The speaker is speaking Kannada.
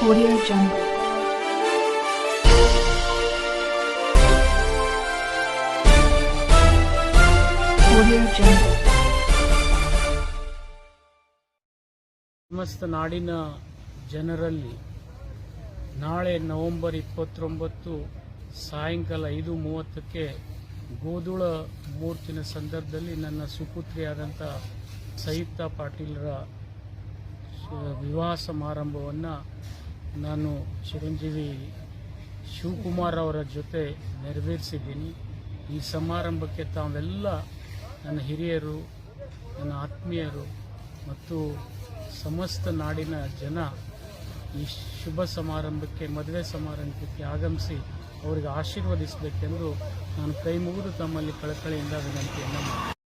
Audio Jungle. Audio Jungle. ಸಮಸ್ತ ನಾಡಿನ ಜನರಲ್ಲಿ ನಾಳೆ ನವೆಂಬರ್ 29 ಸಾಯಂಕಾಲ 5:30ಕ್ಕೆ ಗೋಧುಳ ಮೂರ್ತಿನ ಸಂದರ್ಭದಲ್ಲಿ ನನ್ನ ಸುಪುತ್ರಿಯಾದಂಥ ಸಂಯುಕ್ತಾ ಪಾಟೀಲರ ವಿವಾಹ ಸಮಾರಂಭವನ್ನು ನಾನು ಚಿರಂಜೀವಿ ಶಿವಕುಮಾರ್ ಅವರ ಜೊತೆ ನೆರವೇರಿಸಿದ್ದೀನಿ. ಈ ಸಮಾರಂಭಕ್ಕೆ ತಾವೆಲ್ಲ ನನ್ನ ಹಿರಿಯರು, ನನ್ನ ಆತ್ಮೀಯರು ಮತ್ತು ಸಮಸ್ತ ನಾಡಿನ ಜನ ಈ ಶುಭ ಸಮಾರಂಭಕ್ಕೆ, ಮದುವೆ ಸಮಾರಂಭಕ್ಕೆ ಆಗಮಿಸಿ ಅವರಿಗೆ ಆಶೀರ್ವದಿಸಬೇಕೆಂದು ನಾನು ಕೈ ಮುಗಿದು ತಮ್ಮಲ್ಲಿ ಕಳಕಳಿಯಿಂದ ವಿನಂತಿಯನ್ನು ಮಾಡಿದೆ.